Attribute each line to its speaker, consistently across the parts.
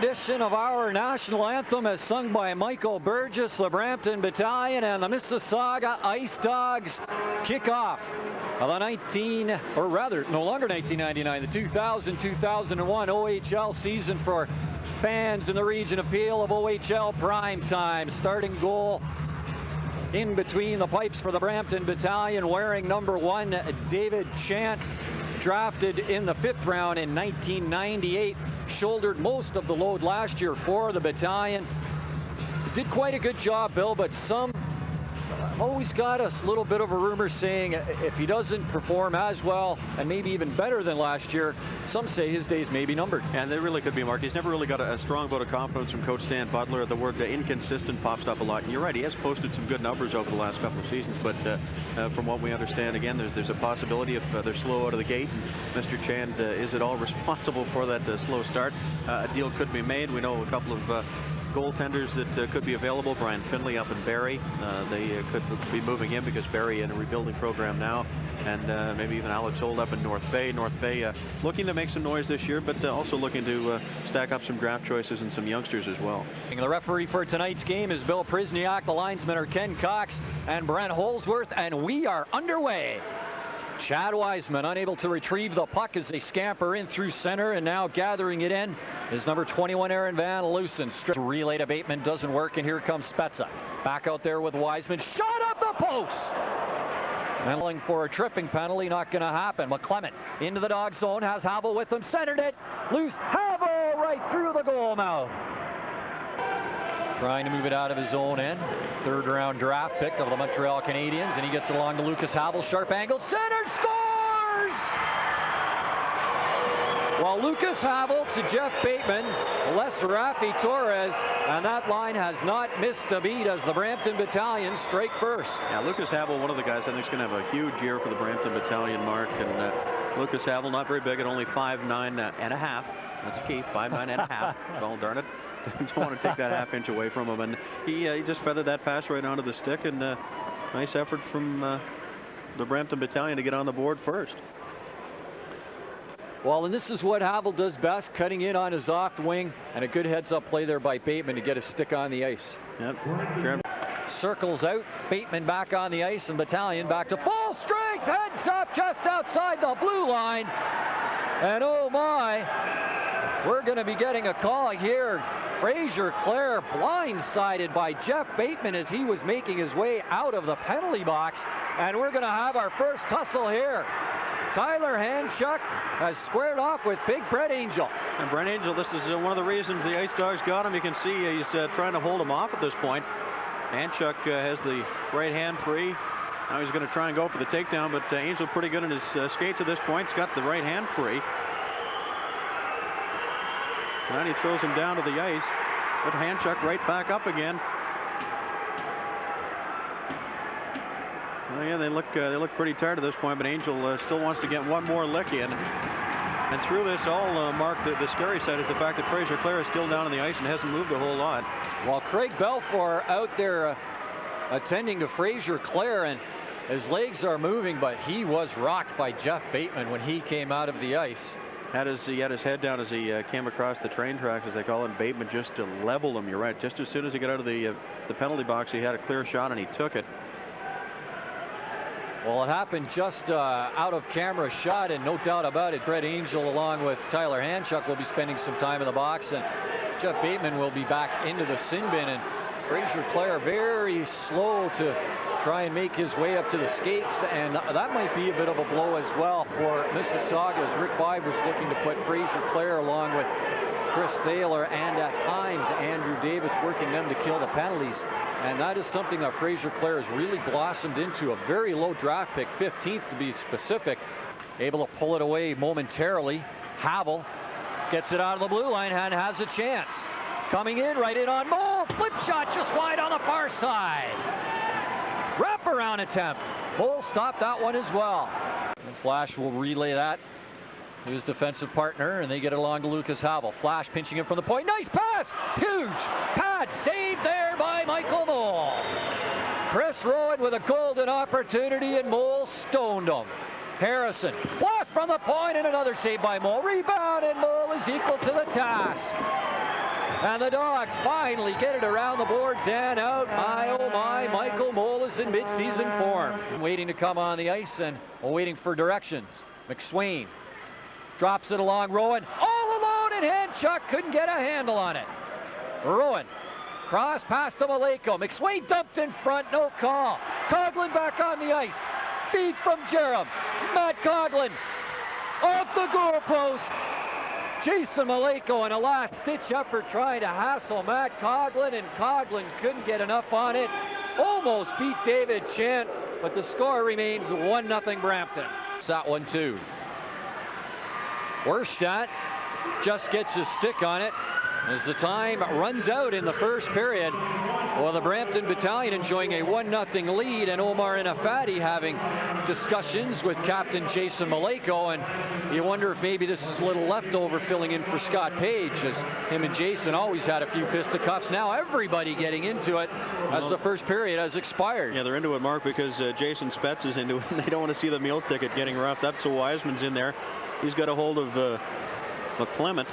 Speaker 1: rendition of our national anthem as sung by Michael Burgess, the Brampton Battalion and the Mississauga Ice Dogs kick off the no longer 1999, the 2000-2001 OHL season for fans in the region. Appeal of OHL prime time. Starting goal in between the pipes for the Brampton Battalion, wearing number 1, David Chant, drafted in the 5th round in 1998. Shouldered most of the load last year for the battalion. Did quite a good job, Bill, but I've always got a little bit of a rumor saying if he doesn't perform as well and maybe even better than last year, some say his days may be numbered.
Speaker 2: And they really could be, Mark. He's never really got a strong vote of confidence from Coach Stan Butler. The word inconsistent pops up a lot. And you're right, he has posted some good numbers over the last couple of seasons, but from what we understand, again, there's a possibility if they're slow out of the gate, and Mr. Chand is at all responsible for that slow start, a deal could be made. We know a couple of goaltenders that could be available. Brian Finley up in Barrie. They could be moving in because Barrie in a rebuilding program now. And maybe even Alex Holt up in North Bay. North Bay looking to make some noise this year, but also looking to stack up some draft choices and some youngsters as well.
Speaker 1: The referee for tonight's game is Bill Prisniak. The linesmen are Ken Cox and Brent Holsworth, and we are underway. Chad Wiseman unable to retrieve the puck as they scamper in through center, and now gathering it in is number 21 Aaron Van Loosen. Relay to Bateman doesn't work, and here comes Spezza. Back out there with Wiseman. Shot up the post! Handling for a tripping penalty, not going to happen. McClement into the dog zone, has Havel with him, centered it. Loose, Havel right through the goal mouth. Trying to move it out of his own end. 3rd round draft pick of the Montreal Canadiens, and he gets it along to Lucas Havel. Sharp angle, center, scores! Well, Lucas Havel to Jeff Bateman, less Rafi Torres, and that line has not missed a beat as the Brampton Battalion strike first.
Speaker 2: Yeah, Lucas Havel, one of the guys I think is going to have a huge year for the Brampton Battalion, Mark. And Lucas Havel, not very big at only 5'9" and a half. That's key, 5'9" and a half. Well, darn it. Don't want to take that half inch away from him, and he just feathered that pass right onto the stick, and nice effort from the Brampton Battalion to get on the board first.
Speaker 1: Well, and this is what Havel does best, cutting in on his off wing, and a good heads-up play there by Bateman to get his stick on the ice.
Speaker 2: Yep.
Speaker 1: Circles out, Bateman back on the ice, and Battalion back to full strength, heads up just outside the blue line, and oh my, we're going to be getting a call here. Fraser Clare blindsided by Jeff Bateman as he was making his way out of the penalty box, and we're going to have our first tussle here. Tyler Hanchuk has squared off with Big Brett Angel.
Speaker 2: And Brett Angel, this is one of the reasons the Ice Dogs got him. You can see he's trying to hold him off at this point. Hanchuk has the right hand free. Now he's going to try and go for the takedown, but Angel pretty good in his skates at this point. He's got the right hand free. And he throws him down to the ice. But Hanchuk right back up again. Well, yeah, they look pretty tired at this point, but Angel still wants to get one more lick in. And through this all, Mark, the scary side is the fact that Fraser Clare is still down on the ice and hasn't moved a whole lot.
Speaker 1: While Craig Belfour out there attending to Fraser Clare, and his legs are moving, but he was rocked by Jeff Bateman when he came out of the ice.
Speaker 2: He had his head down as he came across the train tracks, as they call it. Bateman just leveled him. You're right. Just as soon as he got out of the penalty box, he had a clear shot and he took it.
Speaker 1: Well, it happened just out of camera shot, and no doubt about it, Brett Angel along with Tyler Hanchuk will be spending some time in the box, and Jeff Bateman will be back into the sin bin, and Fraser Clare very slow to try and make his way up to the skates, and that might be a bit of a blow as well for Mississauga, as Rick Vide was looking to put Fraser Clare along with Chris Thaler and at times Andrew Davis, working them to kill the penalties. And that is something that Fraser Clare has really blossomed into, a very low draft pick, 15th to be specific, able to pull it away momentarily. Havel gets it out of the blue line and has a chance. Coming in, right in on Mole, flip shot just wide on the far side. Wraparound attempt. Mole stopped that one as well. And Flash will relay that to his defensive partner, and they get it along to Lucas Havel. Flash pinching him from the point. Nice pass! Huge pad saved there by Michael Mole. Chris Rowan with a golden opportunity, and Mole stoned him. Harrison, blast from the point, and another save by Mole. Rebound, and Mole is equal to the task. And the Dogs finally get it around the boards and out. My, oh my, Michael Mole is in mid-season form. Waiting to come on the ice and waiting for directions. McSwain drops it along Rowan. All alone, and Handchuck couldn't get a handle on it. Rowan, cross pass to Maleko. McSwain dumped in front, no call. Coughlin back on the ice. Feed from Jerem. Matt Coughlin off the goal post. Jason Maleko in a last-ditch effort trying to hassle Matt Coughlin, and Coughlin couldn't get enough on it. Almost beat David Chant, but the score remains 1-0 Brampton. It's that one too. Werstadt just gets his stick on it as the time runs out in the first period. Well, the Brampton Battalion enjoying a 1-0 lead, and Omar Inafati having discussions with Captain Jason Maleko, and you wonder if maybe this is a little leftover filling in for Scott Page, as him and Jason always had a few fisticuffs. Now everybody getting into it as the first period has expired.
Speaker 2: Yeah, they're into it, Mark, because Jason Spezza is into it, and they don't want to see the meal ticket getting roughed up, so Wiseman's in there. He's got a hold of McClement.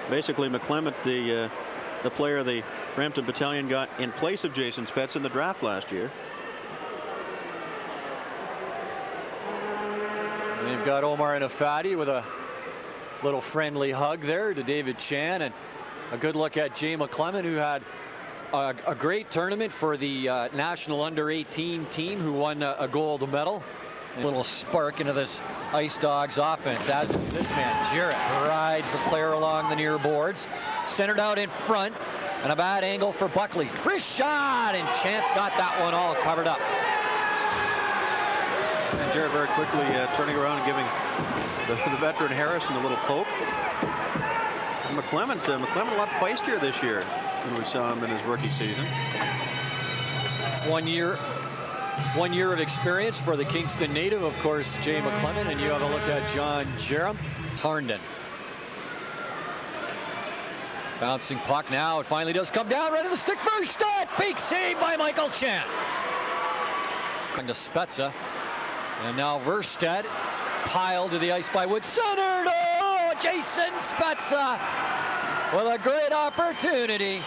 Speaker 2: Basically, McClement, the player the Brampton Battalion got in place of Jason Spezza in the draft last year.
Speaker 1: And you've got Omar Inafati with a little friendly hug there to David Chan, and a good look at Jay McClement, who had a great tournament for the National Under-18 team, who won a gold medal. A little spark into this Ice Dogs offense, as is this man, Jarrett, who rides the player along the near boards. Centered out in front, and a bad angle for Buckley. Wrist shot, and Chance got that one all covered up.
Speaker 2: And Jarrett very quickly turning around and giving the veteran Harrison a little poke. And McClement a lot feistier this year than we saw him in his rookie season.
Speaker 1: 1 year of experience for the Kingston native, of course, Jay McClement, and you have a look at John Jerem. Tarndon. Bouncing puck now, it finally does come down right to the stick. Verstadt, big save by Michael Chan. To Spezza, and now Verstadt piled to the ice by Wood. Centered, oh, Jason Spezza with a great opportunity,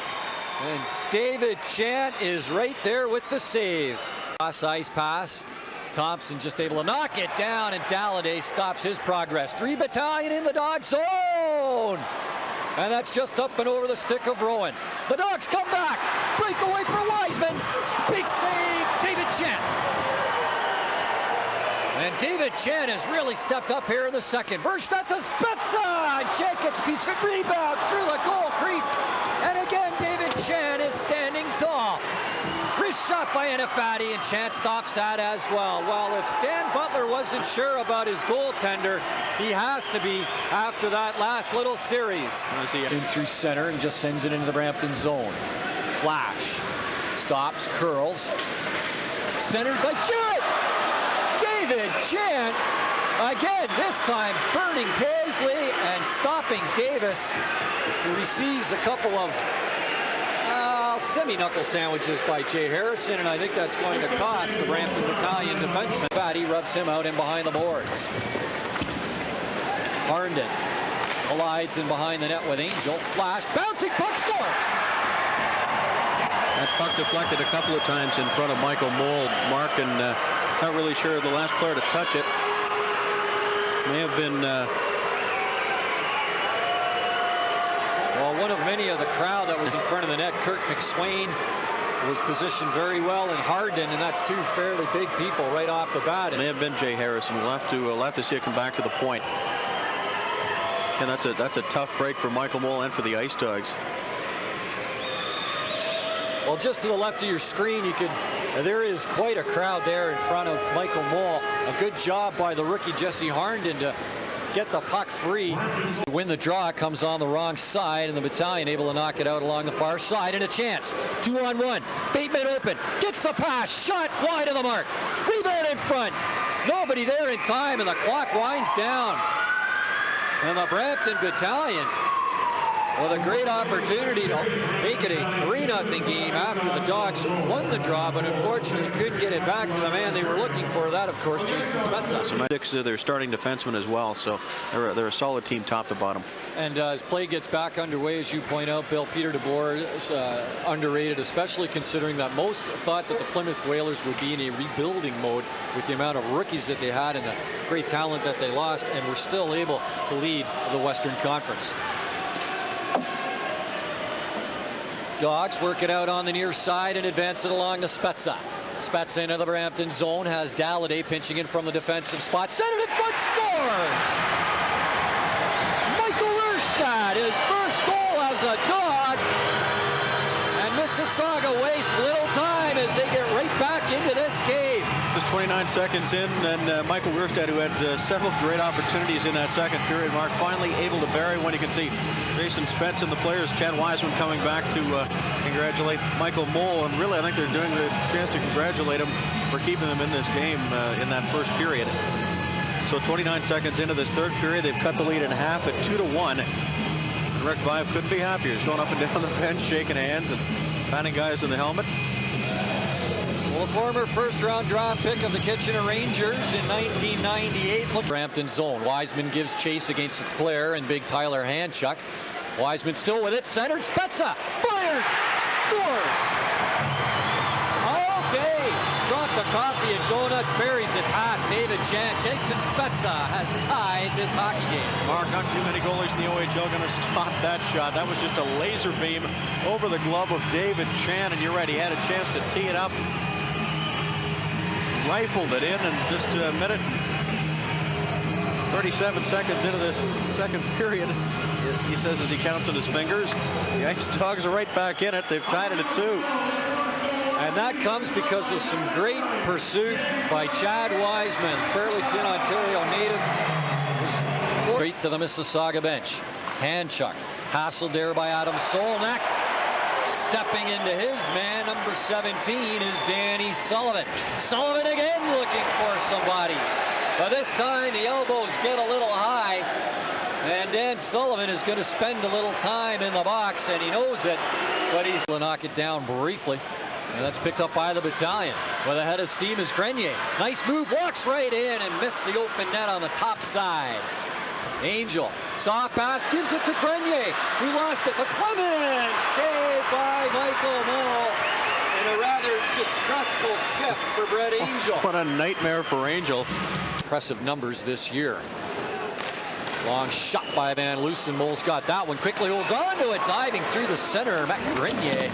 Speaker 1: and David Chant is right there with the save. Ice pass. Thompson just able to knock it down, and Dalliday stops his progress. 3 Battalion in the Dog zone. And that's just up and over the stick of Rowan. The Dogs come back. Breakaway for Wiseman. Big save, David Chant. And David Chan has really stepped up here in the second. Verstadt to Spezza. And Chan gets a piece of it. Rebound through the goal crease. And again, David Chan is standing tall. Wrist shot by Inafati, and Chan stops that as well. Well, if Stan Butler wasn't sure about his goaltender, he has to be after that last little series. In through center and just sends it into the Brampton zone. Flash. Stops, curls. Centered by Jarrett. David Chan. Again, this time burning Paisley and stopping Davis, who receives a couple of semi-knuckle sandwiches by Jay Harrison, and I think that's going to cost the Brampton Battalion defenseman. Fatty rubs him out in behind the boards. Harnden collides in behind the net with Angel. Flash, bouncing puck, scores!
Speaker 2: That puck deflected a couple of times in front of Michael Mold. Mark, and not really sure the last player to touch it may have been
Speaker 1: one of many of the crowd that was in front of the net. Kirk McSwain was positioned very well in Harnden, and that's 2 fairly big people right off the bat.
Speaker 2: It may have been Jay Harrison. We'll have to see it come back to the point. And that's a tough break for Michael Mole and for the Ice Dogs.
Speaker 1: Well, just to the left of your screen, there is quite a crowd there in front of Michael Mole. A good job by the rookie Jesse Harnden to get the puck free. Win the draw, comes on the wrong side, and the Battalion able to knock it out along the far side, and a chance. 2-on-1. Bateman open. Gets the pass. Shot wide of the mark. Rebound in front. Nobody there in time, and the clock winds down. And the Brampton Battalion with a great opportunity to make it a 3-0 game after the Dogs won the draw, but unfortunately couldn't get it back to the man they were looking for. That, of course, Jason Spezza.
Speaker 2: So Six, they're starting defensemen as well, so they're a solid team top to bottom.
Speaker 1: And as play gets back underway, as you point out, Bill, Peter DeBoer is underrated, especially considering that most thought that the Plymouth Whalers would be in a rebuilding mode with the amount of rookies that they had and the great talent that they lost, and were still able to lead the Western Conference. Dogs work it out on the near side and advance it along to Spezza. Spezza into the Brampton zone, has Dalliday pinching in from the defensive spot. Centered in front, scores! His first goal as a Dog, and Mississauga wastes little time as they get right back into this game.
Speaker 2: Just 29 seconds in, and Michael Wierstad, who had several great opportunities in that second period mark, finally able to bury one. You can see Jason Spezza and the players, Chad Wiseman, coming back to congratulate Michael Mole, and really I think they're doing the chance to congratulate him for keeping them in this game in that first period. So 29 seconds into this third period, they've cut the lead in half at 2-1. Rick Vive couldn't be happier. He's going up and down the bench, shaking hands and patting guys in the helmet.
Speaker 1: Well, a former first-round draft pick of the Kitchener Rangers in 1998. Look, Brampton zone. Wiseman gives chase against Claire and big Tyler Handchuck. Wiseman still with it, centered. Spezza fires, scores. Okay, dropped the coffee and donuts, buries it past David Chan. Jason Spezza has tied this hockey game.
Speaker 2: Mark, not too many goalies in the OHL going to stop that shot. That was just a laser beam over the glove of David Chan, and you're right, he had a chance to tee it up. Rifled it in, and just a minute, 37 seconds into this second period, he says as he counts on his fingers, the Ice Dogs are right back in it. They've tied it at 2.
Speaker 1: And that comes because of some great pursuit by Chad Wiseman, Burlington, Ontario native. Straight to the Mississauga bench. Handchuck, hassled there by Adam Solnak. Stepping into his man, number 17, is Danny Sullivan. Sullivan again looking for somebody. But this time the elbows get a little high. And Dan Sullivan is going to spend a little time in the box, and he knows it. But he's going to knock it down briefly. And that's picked up by the battalion. With a head of steam is Grenier. Nice move, walks right in and missed the open net on the top side. Angel, soft pass, gives it to Grenier, who lost it. McClement, saved by Michael Moll. And a rather distressful shift for Brett Angel.
Speaker 2: What a nightmare for Angel.
Speaker 1: Impressive numbers this year. Long shot by Van Loosen. Moll's got that one. Quickly holds on to it, diving through the center. Matt Grenier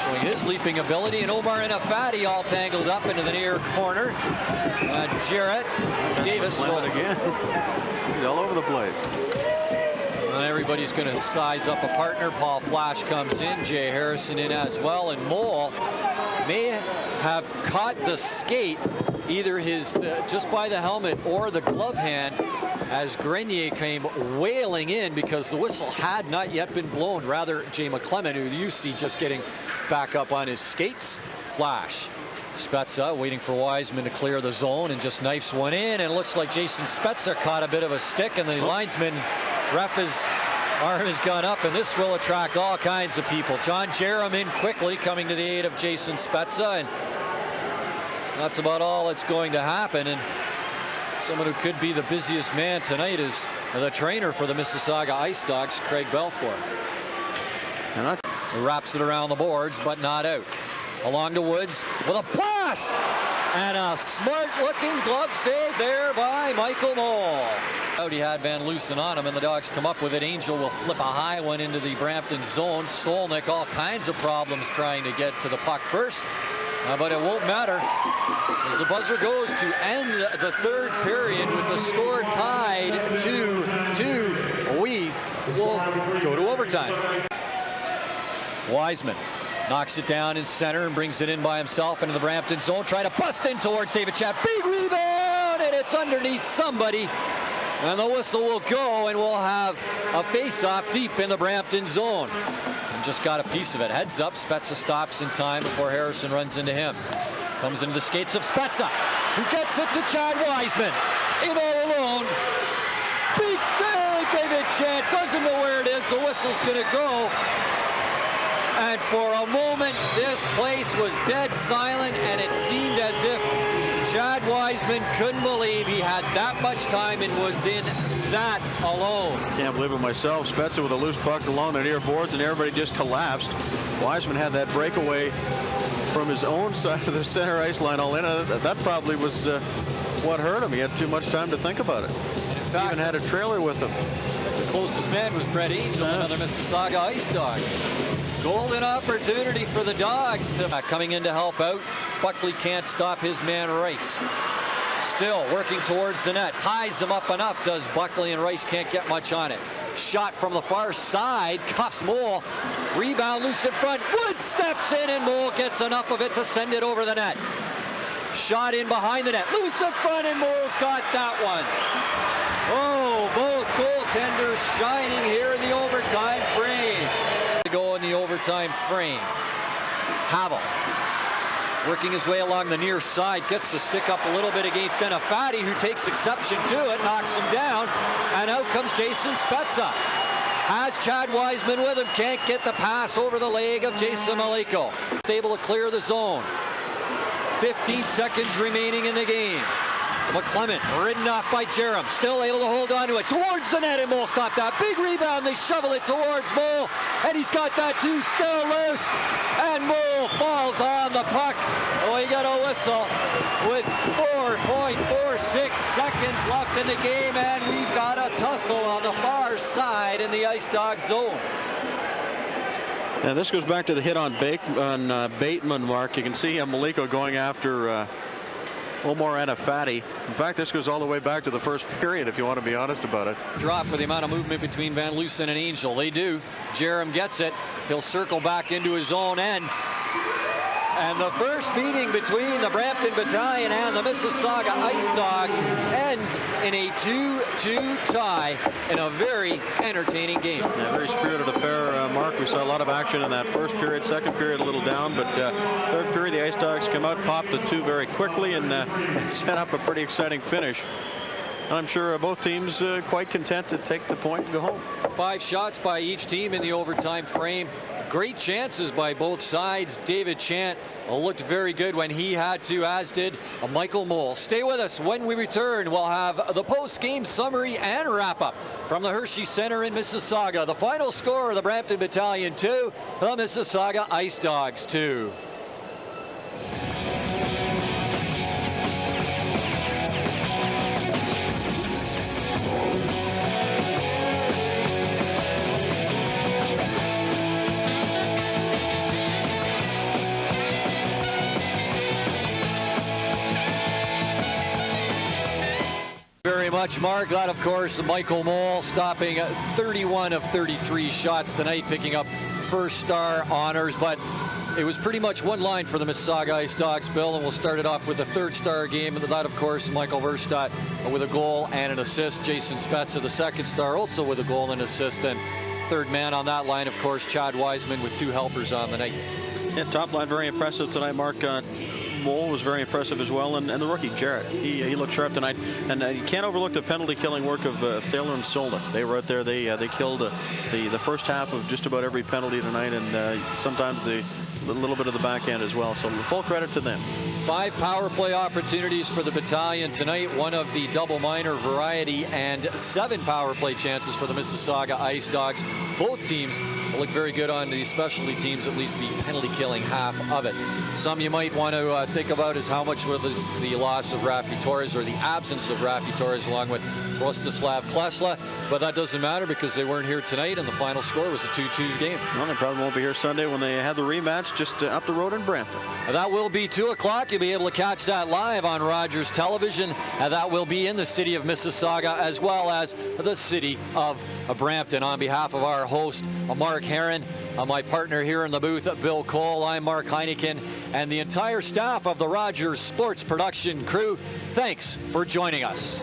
Speaker 1: showing his leaping ability, and Omar and Afadi all tangled up into the near corner. Jarrett Davis
Speaker 2: again. He's all over the place.
Speaker 1: Everybody's going to size up a partner. Paul Flash comes in, Jay Harrison in as well, and Mole may have caught the skate, either his just by the helmet or the glove hand, as Grenier came wailing in because the whistle had not yet been blown. Rather, Jay McClement, who you see just getting back up on his skates. Flash. Spezza waiting for Wiseman to clear the zone and just knifes one in, and it looks like Jason Spezza caught a bit of a stick, and the linesman his arm has gone up, and this will attract all kinds of people. John Jerem in quickly, coming to the aid of Jason Spezza, and that's about all that's going to happen. And someone who could be the busiest man tonight is the trainer for the Mississauga Ice Dogs, Craig Belfort. He wraps it around the boards, but not out. Along to Woods with a blast, and a smart-looking glove save there by Michael Moll. Out he had Van Loosen on him, and the Dogs come up with it. Angel will flip a high one into the Brampton zone. Solnick, all kinds of problems trying to get to the puck first, but it won't matter as the buzzer goes to end the third period with the score tied 2-2. We will go to overtime. Wiseman knocks it down in center and brings it in by himself into the Brampton zone. Try to bust in towards David Chat. Big rebound, and it's underneath somebody. And the whistle will go, and we'll have a face-off deep in the Brampton zone. And just got a piece of it. Heads up, Spezza stops in time before Harrison runs into him. Comes into the skates of Spezza, who gets it to Chad Wiseman. In all alone. Big save, David Chat. Doesn't know where it is. the whistle's going to go. And for a moment, this place was dead silent, and it seemed as if Chad Wiseman couldn't believe he had that much time and was in that alone.
Speaker 2: Can't believe it myself. Spezza with a loose puck along the near boards, and everybody just collapsed. Wiseman had that breakaway from his own side of the center ice line all in. That probably was what hurt him. He had too much time to think about it. He even had a trailer with him.
Speaker 1: The closest man was Brett Angel, another Mississauga Ice Dog. Golden opportunity for the Dogs to coming in to help out. Buckley can't stop his man Rice. Still working towards the net. Ties him up enough, does Buckley, and Rice can't get much on it. Shot from the far side, cuffs Mole. Rebound loose in front. Wood steps in, and Mole gets enough of it to send it over the net. Shot in behind the net. Loose in front, and Mole's got that one. Oh, both goaltenders shining here in the overtime frame. To go in the overtime frame. Havel working his way along the near side, gets the stick up a little bit against Denafati, who takes exception to it, knocks him down, and out comes Jason Spezza. Has Chad Wiseman with him, can't get the pass over the leg of Jason Maliko. Able to clear the zone. 15 seconds remaining in the game. McClement ridden off by Jerem, still able to hold on to it towards the net, and Mole stopped that big rebound. They shovel it towards Mole, and he's got that too, still loose, and Mole falls on the puck. Oh, he got a whistle with 4.46 seconds left in the game, and we've got a tussle on the far side in the Ice Dog zone.
Speaker 2: And this goes back to the hit on Bateman, Mark. You can see Maliko going after Omar Anafati. In fact, this goes all the way back to the first period, if you want to be honest about it.
Speaker 1: Drop for the amount of movement between Van Loosen and Angel. They do. Jerem gets it. He'll circle back into his own end. And the first meeting between the Brampton Battalion and the Mississauga Ice Dogs ends in a 2-2 tie in a very entertaining game.
Speaker 2: Yeah, very spirited affair, Mark. We saw a lot of action in that first period. Second period a little down, but third period the Ice Dogs come out, popped the two very quickly, and set up a pretty exciting finish. And I'm sure both teams quite content to take the point and go home.
Speaker 1: 5 shots by each team in the overtime frame. Great chances by both sides. David Chant looked very good when he had to, as did Michael Mole. Stay with us. When we return, we'll have the post-game summary and wrap-up from the Hershey Center in Mississauga. The final score, the Brampton Battalion 2, the Mississauga Ice Dogs 2. Very much, Mark. That, of course, Michael Mole stopping 31 of 33 shots tonight, picking up first star honors. But it was pretty much one line for the Mississauga Ice Dogs, Bill, and we'll start it off with the third star game. That, of course, Michael Verstadt with a goal and an assist. Jason Spezza, the second star, also with a goal and assist. And third man on that line, of course, Chad Wiseman with 2 helpers on the night.
Speaker 2: Yeah, top line very impressive tonight, Mark. Mole was very impressive as well, and the rookie Jarrett, he looked sharp tonight. And you can't overlook the penalty killing work of Thaler and Solda. They were out there. They killed the first half of just about every penalty tonight, and sometimes a little bit of the back end as well. So full credit to them.
Speaker 1: 5 power play opportunities for the battalion tonight, 1 of the double minor variety, and 7 power play chances for the Mississauga Ice Dogs. Both teams look very good on the specialty teams, at least the penalty killing half of it. Some you might want to think about is how much was the loss of Rafi Torres, or the absence of Rafi Torres, along with Rostislav Klesla, but that doesn't matter because they weren't here tonight, and the final score was a 2-2 game.
Speaker 2: Well, they probably won't be here Sunday when they have the rematch just up the road in Brampton.
Speaker 1: That will be 2 o'clock. You'll be able to catch that live on Rogers Television, and that will be in the city of Mississauga as well as the city of Brampton. On behalf of our host, Mark Heron, my partner here in the booth, Bill Cole, I'm Mark Heineken, and the entire staff of the Rogers Sports production crew, thanks for joining us.